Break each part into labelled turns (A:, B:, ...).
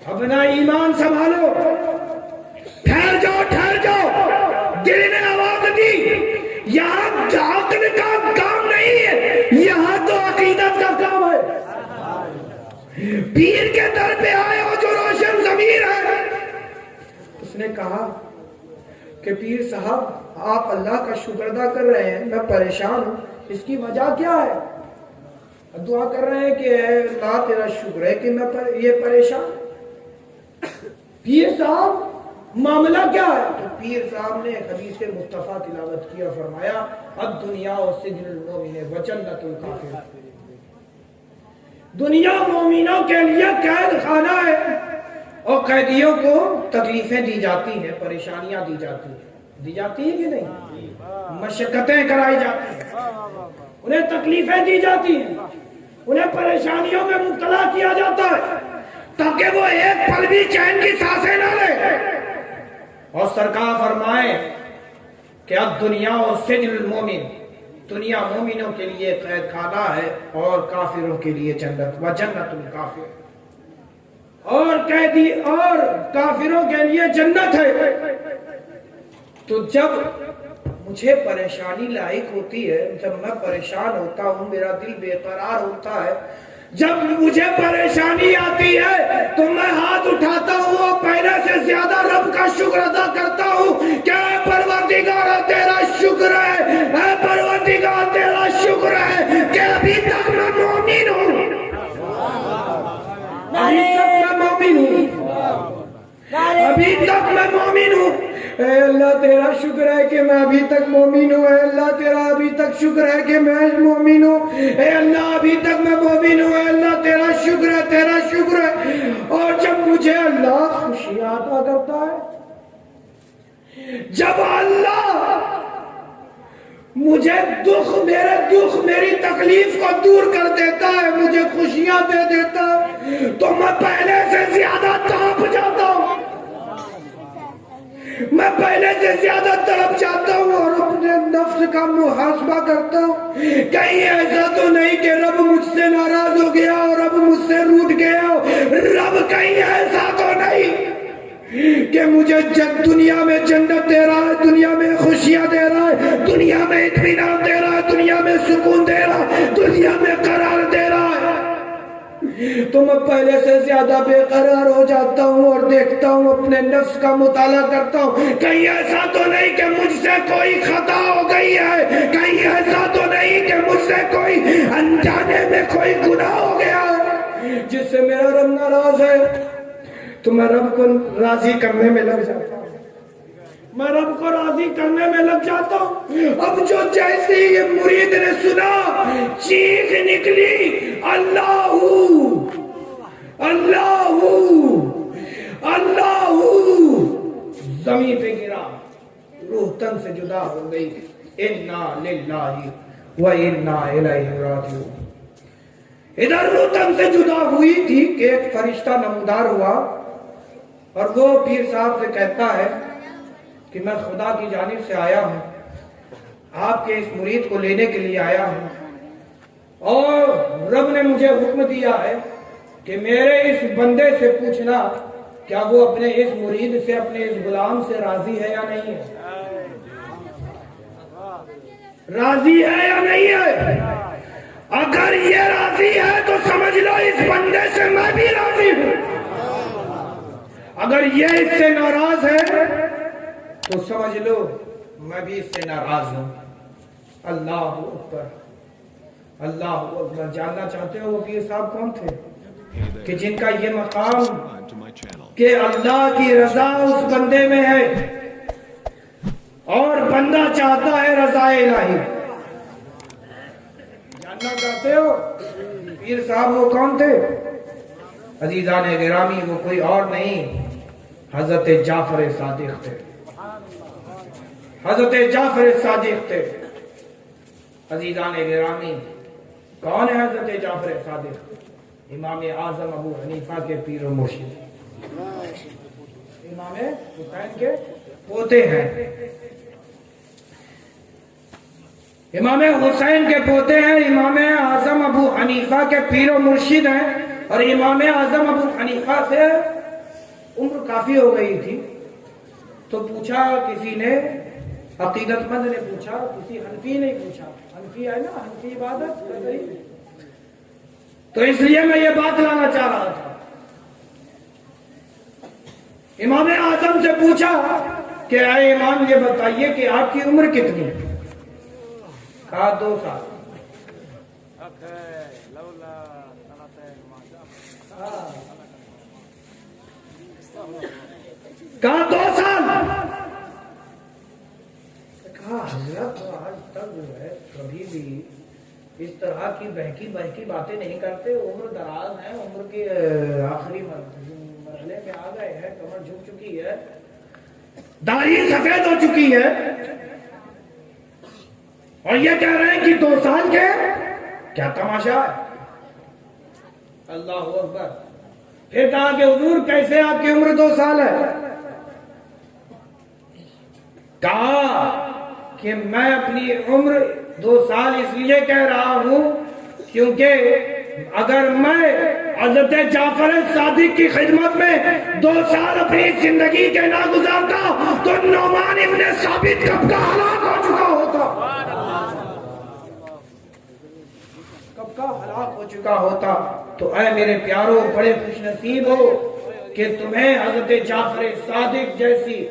A: اپنا ایمان سنبھالو. ٹھہر جاؤ. دل نے آواز دی یہاں عقل کا کام نہیں ہے, یہاں تو عقیدت کا کام ہے. پیر کے در پہ آئے ہو جو روشن ضمیر ہے. اس نے کہا کہ پیر صاحب آپ اللہ کا شکر ادا کر رہے ہیں, میں پریشان ہوں, اس کی وجہ کیا ہے؟ دعا کر رہے ہیں کہ اے اللہ تیرا شکر ہے کہ میں یہ پریشان. پیر صاحب معاملہ کیا ہے؟ تو پیر صاحب نے حدیث مصطفیٰ تلاوت کیا, فرمایا الدنیا سجن المؤمن وجنت الکافر. دنیا مومنوں کے لیے قید خانہ ہے اور قیدیوں کو تکلیفیں دی جاتی ہیں, پریشانیاں دی جاتی ہیں کہ نہیں؟ مشقتیں کرائی جاتی ہیں, انہیں تکلیفیں دی جاتی ہیں, انہیں پریشانیوں میں مبتلا کیا جاتا ہے تاکہ وہ ایک پل بھی چین کی سانسیں نہ لے. اور سرکار فرمائے کہ اب دنیا اور سجن المومن, دنیا مومنوں کے لیے قید خانہ ہے اور کافروں کے لیے جنت, و جنت الکافر, اور قیدی اور کافروں کے لیے جنت ہے. تو جب مجھے پریشانی لاحق ہوتی ہے, جب میں پریشان ہوتا ہوں, میرا دل بے قرار ہوتا ہے, جب مجھے پریشانی آتی ہے تو میں ہاتھ اٹھاتا ہوں اور پہلے سے زیادہ رب کا شکر ادا کرتا ہوں کہ اے پروردگار تیرا شکر ہے, اے پروردگار تیرا شکر ہے کہ ابھی تک میں مومن ہوں, ابھی تک میں مومن ہوں. اے اللہ تیرا شکر ہے کہ میں ابھی تک مومن ہوں, اے اللہ تیرا ابھی تک شکر ہے کہ میں مومن ہوں, اے اللہ ابھی تک میں مومن ہوں, اے اللہ تیرا شکر ہے, تیرا شکر ہے. اور جب مجھے اللہ خوشیاں عطا کرتا ہے, جب اللہ مجھے میرے دکھ میری تکلیف کو دور کر دیتا ہے, مجھے خوشیاں دے دیتا ہے, تو میں پہلے سے زیادہ تڑپ جاتا ہوں, میں پہلے سے زیادہ تڑپ جاتا ہوں اور اپنے نفس کا محاسبہ کرتا ہوں. کہیں ایسا تو نہیں کہ رب مجھ سے ناراض ہو گیا اور رب مجھ سے روٹھ گیا, رب کہیں ایسا تو نہیں کہ مجھے دنیا میں جنت دے رہا ہے, دنیا میں خوشیاں دے رہا ہے, دنیا میں اطمینان دے رہا ہے, دنیا میں سکون دے رہا ہے, دنیا میں قرار دے رہا ہے. تو میں پہلے سے زیادہ بے قرار ہو جاتا ہوں اور دیکھتا ہوں, اپنے نفس کا مطالعہ کرتا ہوں, کہیں ایسا تو نہیں کہ مجھ سے کوئی خطا ہو گئی ہے, کہیں ایسا تو نہیں کہ مجھ سے کوئی انجانے میں کوئی گناہ ہو گیا ہے جس سے میرا رب ناراض ہے. تو میں رب کو راضی کرنے میں لگ جاتا ہوں, میں رب کو راضی کرنے میں لگ جاتا ہوں. اب جو جیسے یہ مرید نے سنا, چیخ نکلی اللہ اللہ اللہ, زمین پہ گرا, روح تن سے جدا ہو گئی. انا للہ و انا الیہ راجعون. ادھر روح تن سے جدا ہوئی تھی کہ ایک فرشتہ نمودار ہوا اور وہ پیر صاحب سے کہتا ہے کہ میں خدا کی جانب سے آیا ہوں, آپ کے اس مرید کو لینے کے لیے آیا ہوں, اور رب نے مجھے حکم دیا ہے کہ میرے اس بندے سے پوچھنا کیا وہ اپنے اس مرید سے, اپنے اس غلام سے راضی ہے یا نہیں ہے, راضی ہے یا نہیں ہے. اگر یہ راضی ہے تو سمجھ لو اس بندے سے میں بھی راضی ہوں, اگر یہ اس سے ناراض ہے تو سمجھ لو میں بھی اس سے ناراض ہوں. اللہ اکبر, اللہ اکبر. جاننا چاہتے ہو وہ پیر صاحب کون تھے کہ جن کا یہ مقام کہ اللہ کی رضا اس بندے میں ہے اور بندہ چاہتا ہے رضا الہی. جاننا چاہتے ہو پیر صاحب وہ کون تھے؟ عزیزان گرامی, وہ کوئی اور نہیں, حضرت جعفر صادق تھے, حضرت جعفر صادق تھے. عزیزان گرامی, کون ہے حضرت جعفر صادق؟ امام اعظم ابو حنیفہ کے پیر و مرشد, امام حسین کے پوتے ہیں, امام حسین کے پوتے ہیں, امام اعظم ابو حنیفہ کے پیر و مرشد ہیں, اور امام اعظم ابو حنیفہ سے عمر کافی ہو گئی تھی تو پوچھا کسی نے، عقیدت مند نے پوچھا، کسی حنفی نے پوچھا، حنفی ہے نا، حنفی عبادت کر رہی، تو اس لیے میں یہ بات لانا چاہ رہا تھا۔ امام اعظم سے پوچھا کہ اے امام یہ بتائیے کہ آپ کی عمر کتنی ہے؟ کہا 2 سال۔ کہا 2 سال۔ کہا حضرت آج تک جو ہے کبھی بھی اس طرح کی بہکی باتیں نہیں کرتے، عمر دراز ہے، عمر کے آخری مرحلے میں آ گئے ہیں، کمر جھک چکی ہے، داڑھی سفید ہو چکی ہے، اور یہ کہہ رہے ہیں کہ 2 سال کے، کیا تماشا ہے؟ اللہ اکبر۔ پھر کہا کہ حضور کیسے آپ کی عمر 2 سال ہے؟ کہا کہ میں اپنی عمر 2 سال اس لیے کہہ رہا ہوں کیونکہ اگر میں حضرت جعفر صادق کی خدمت میں 2 سال اپنی زندگی کے نہ گزارتا تو نعمان ابن ثابت کب کا ہلاک ہو چکا ہوتا، کب کا ہلاک ہو چکا ہوتا۔ تو اے میرے پیاروں، بڑے خوش نصیب ہو کہ تمہیں حضرت جعفر صادق جیسی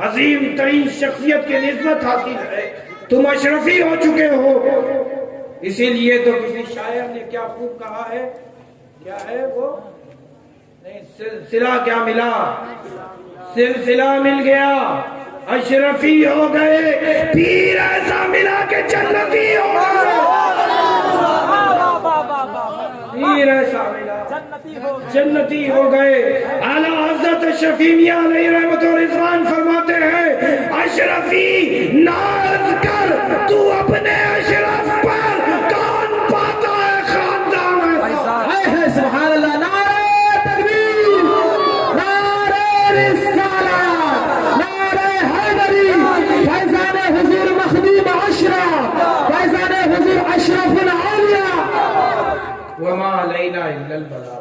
A: عظیم ترین شخصیت کی نسبت حاصل ہے، تم اشرفی ہو چکے ہو۔ اسی لیے تو کسی شاعر نے کیا خوب کہا ہے، کیا ہے وہ، نہیں، سلسلہ کیا ملا، سلسلہ مل گیا، اشرفی ہو گئے، پیر ایسا ملا کہ جنتی ہو گئے، پیر ایسا ملا جنتی ہو گئے۔ اعلیٰ حضرت شفیع میاں علیہ رحمت و رضوان فرماتے ہیں اشرفی ناز کر تو اپنے اشرف پر، کون پاتا ہے خاندان ایسا۔
B: سبحان اللہ، نعرہ تکبیر، نعرہ رسالت، نعرہ حیدری، فیضان حضور مخدوم اشرف، فیضان حضور اشرف الاولیاء،
A: وما علینا الا البلاغ۔